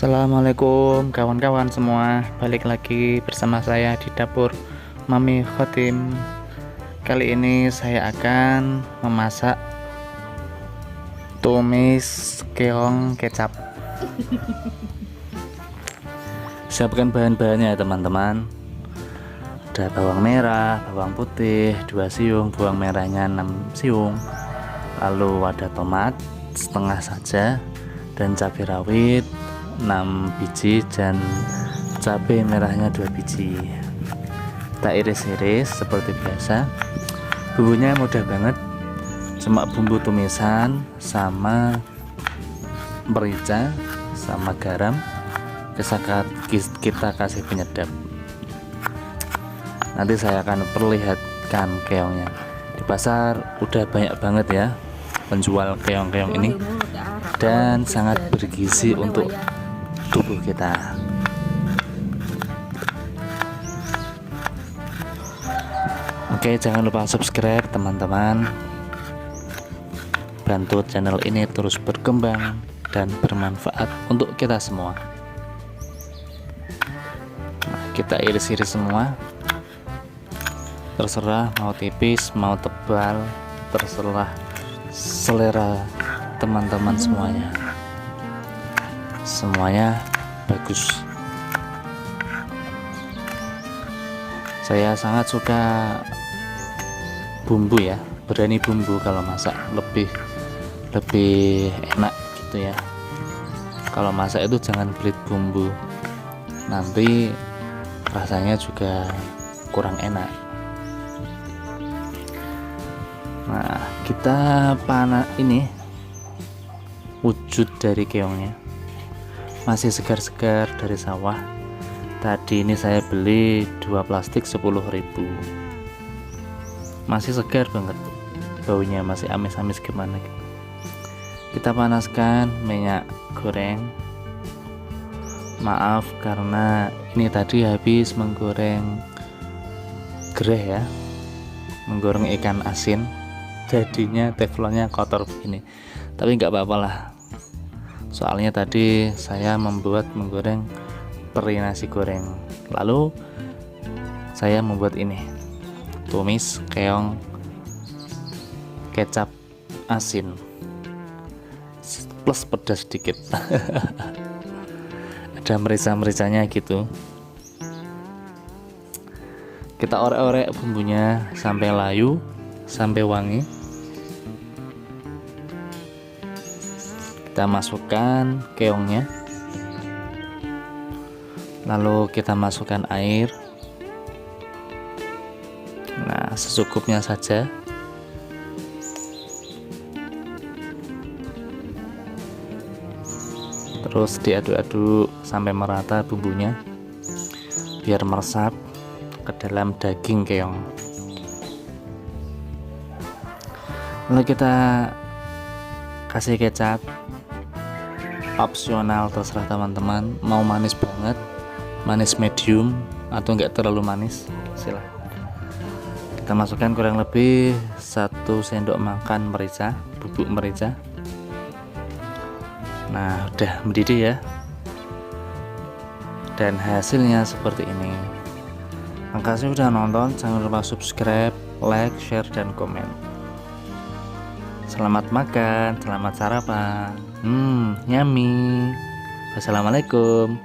Assalamualaikum kawan-kawan semua, balik lagi bersama saya di dapur Mami Khotim. Kali ini saya akan memasak tumis keong kecap. Siapkan bahan-bahannya ya teman-teman. Ada bawang merah, bawang putih 2 siung, bawang merahnya 6 siung. Lalu ada tomat setengah saja dan cabai rawit 6 biji dan cabai merahnya 2 biji. Kita iris-iris seperti biasa. Bumbunya mudah banget, cuma bumbu tumisan sama merica sama garam. Kita kasih penyedap. Nanti saya akan perlihatkan keongnya. Di pasar udah banyak banget ya penjual keong-keong ini, dan sangat bergizi untuk tubuh kita. Oke, jangan lupa subscribe teman-teman, bantu channel ini terus berkembang dan bermanfaat untuk kita semua. Nah, kita iris-iris semua, terserah mau tipis mau tebal, terserah selera teman-teman semuanya bagus. Saya sangat suka bumbu ya, berani bumbu kalau masak lebih enak gitu ya. Kalau masak itu jangan pelit bumbu, nanti rasanya juga kurang enak. Nah, kita panas ini wujud dari keongnya masih segar-segar dari sawah. Tadi ini saya beli 2 plastik 10.000. Masih segar banget, baunya masih amis-amis gimana gitu. Kita panaskan minyak goreng. Maaf karena ini tadi habis menggoreng gereh ya, menggoreng ikan asin, jadinya teflonnya kotor begini. Tapi nggak apa-apa lah, soalnya tadi saya menggoreng teri nasi goreng. Lalu saya membuat ini tumis keong kecap asin plus pedas sedikit. Ada merica-mericanya gitu. Kita orek-orek bumbunya sampai layu, sampai wangi. Kita masukkan keongnya, lalu kita masukkan air. Nah, secukupnya saja. Terus diaduk-aduk sampai merata bumbunya, biar meresap ke dalam daging keong. Lalu kita kasih kecap, opsional terserah teman-teman, mau manis banget, manis medium atau enggak terlalu manis, silahkan. Kita masukkan kurang lebih 1 sendok makan merica, bubuk merica. Nah, udah mendidih ya, dan hasilnya seperti ini. Makasih udah nonton, jangan lupa subscribe, like, share, dan komen. Selamat makan, selamat sarapan. Yummy. Wassalamualaikum.